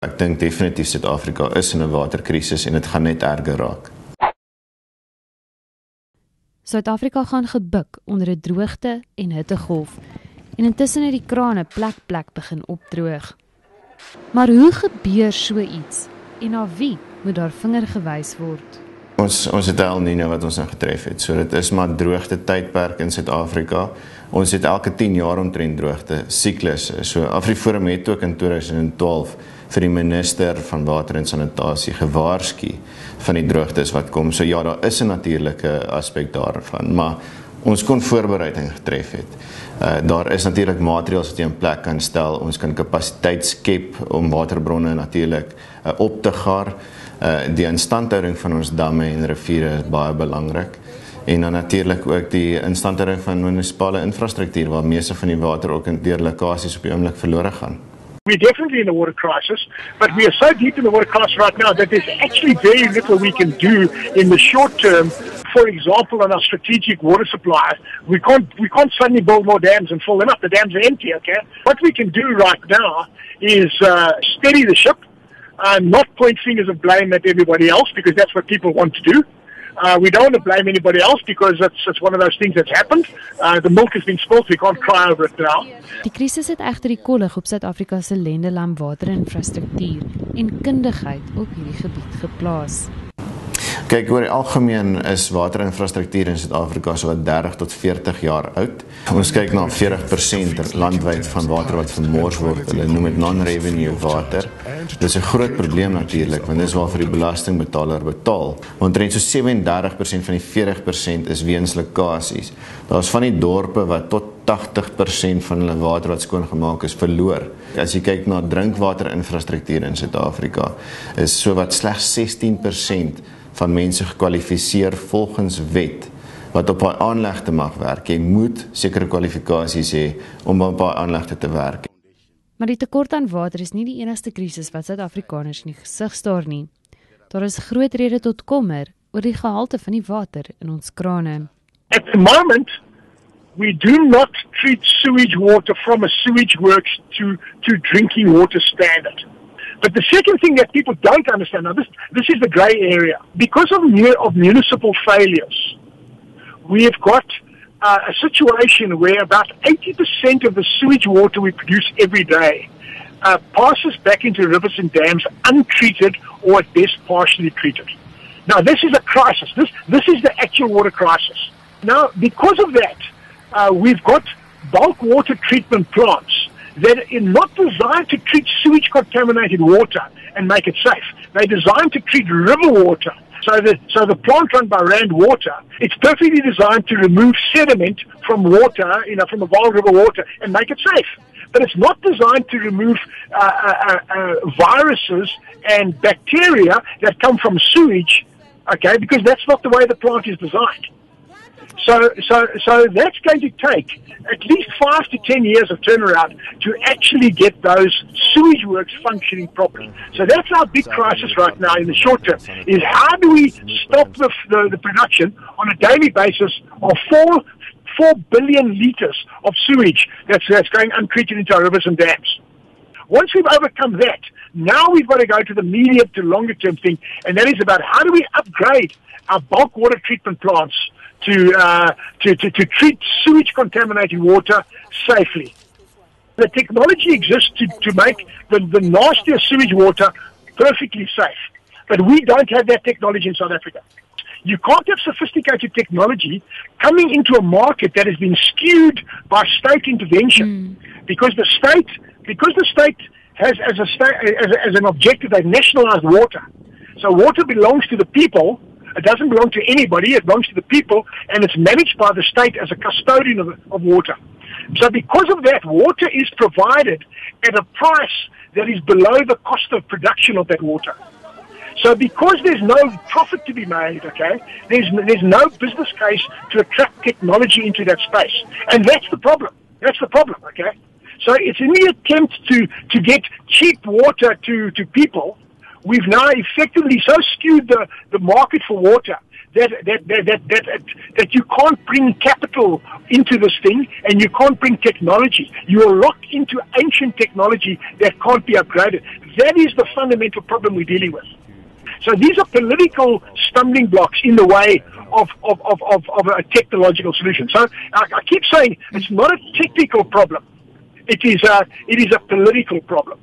Ek dink definitief Suid-Afrika is in 'n waterkrisis en dit gaan net erger raak. Suid-Afrika gaan gebuk onder 'n droogte en hittegolf en intussen het die krane plek begin opdroog. Maar hoe gebeur so iets en na wie moet daar vinger gewys word? Ons het El Niño wat ons nou getref het. So dit is maar droogte tydperk in Suid-Afrika. Ons het elke 10 jaar omtrent droogte siklusse. So AfriForum het ook in 2012 vir die minister van water en sanitasie gewaarsku van die droogtes wat kom. So ja, daar is 'n natuurlike aspek daarvan, maar ons kon voorbereiding getref het. Daar is natuurlik maatreëls wat jy in plek kan stel. Ons kan kapasiteit skep om waterbronne natuurlik op te gaar. Die instandhouding van ons damme en riviere is baie belangrik. En dan natuurlik ook die instandhouding van munisipale infrastruktuur waar meeste van die water ook in deur lekkasies op die oomblik verlore gaan. We're definitely in a water crisis, but we are so deep in the water crisis right now that there's actually very little we can do in the short term. For example, on our strategic water supply, we can't suddenly build more dams and fill them up. The dams are empty, okay? What we can do right now is steady the ship, not point fingers of blame at everybody else, because that's what people want to do. We don't want to blame anybody else because it's one of those things that's happened. The milk has been spilled, we can't cry over it now. Die krisis het egter die kollig op Suid-Afrika se lendelam waterinfrastruktuur en kundigheid op hierdie gebied geplaas. Kyk, oor die algemeen is waterinfrastruktuur in Suid-Afrika so wat 30 tot 40 jaar oud. Ons kyk na 40% landwyd van water wat vermors word. Hulle noem dit non-revenue water. Dit is 'n groot probleem natuurlik, want dis waarvoor die belastingbetaler betaal. Want omtrent so 37% van die 40% is weens lekkasies. Daar's van die dorpe wat tot 80% van hulle water wat skoongemaak is verloor. As jy kyk na drinkwaterinfrastruktuur in Suid-Afrika, is so wat slegs 16% van mense gekwalifiseer volgens wet wat op daai aanlegte mag werk. Jy moet sekere kwalifikasies hê om op daai aanlegte te werk. Maar die tekort aan water is nie die enigste krisis wat Suid-Afrikaners in die gesig staar nie. Daar is groot rede tot kommer oor die gehalte van die water in ons krane. At the moment, we do not treat sewage water from a sewage works to drinking water standard. But the second thing that people don't understand, now this is the grey area. Because of municipal failures, we have got a situation where about 80% of the sewage water we produce every day passes back into rivers and dams untreated or at best partially treated. Now this is a crisis. This is the actual water crisis. Now because of that, we've got bulk water treatment plants that are not designed to treat sewage contaminated water and make it safe. They're designed to treat river water. So the plant run by Rand Water, it's perfectly designed to remove sediment from water, from the Vaal River water and make it safe. But it's not designed to remove viruses and bacteria that come from sewage, okay, because that's not the way the plant is designed. So that's going to take at least 5 to 10 years of turnaround to actually get those sewage works functioning properly. So that's our big crisis right now in the short term, is how do we stop the production on a daily basis of 4 billion litres of sewage that's going untreated into our rivers and dams. Once we've overcome that, now we've got to go to the medium to longer term thing, and that is about how do we upgrade our bulk water treatment plants to treat sewage contaminated water safely. The technology exists to make the nastier sewage water perfectly safe, but we don't have that technology in South Africa. You can't have sophisticated technology coming into a market that has been skewed by state intervention, because the state has as an objective, they've nationalized water. So water belongs to the people. It doesn't belong to anybody, it belongs to the people, and it's managed by the state as a custodian of water. So because of that, water is provided at a price that is below the cost of production of that water. So because there's no profit to be made, okay, there's no business case to attract technology into that space. And that's the problem. That's the problem, okay? So it's in the attempt to get cheap water to people. We've now effectively so skewed the market for water that you can't bring capital into this thing and you can't bring technology. You are locked into ancient technology that can't be upgraded. That is the fundamental problem we're dealing with. So these are political stumbling blocks in the way of a technological solution. So I keep saying it's not a technical problem. It is a political problem.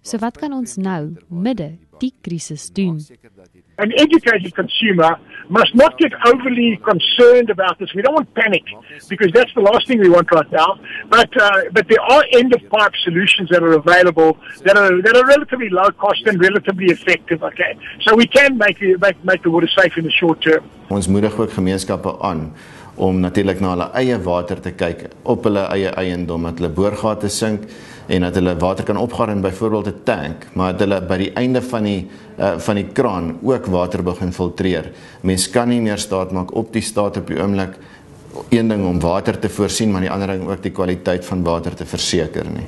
So wat kan ons nou midde die krisis doen? An educated consumer must not get overly concerned about this. We don't want panic because that's the last thing we want right now. But there are end-of-pipe solutions that are available that are relatively low cost and relatively effective. Okay, so we can make the water safe in the short term. Ons moedig ook gemeenskappe aan om natuurlik na hulle eie water te kyk op hulle eie eiendom, dat hulle boorgate sink en dat hulle water kan opgaar in byvoorbeeld 'n tank, maar dat hulle by die einde van die kraan ook water begin filtreer. Mens kan nie meer staat maak op die staat op die oomblik, een ding om water te voorsien, maar die ander ding ook die kwaliteit van water te verseker nie.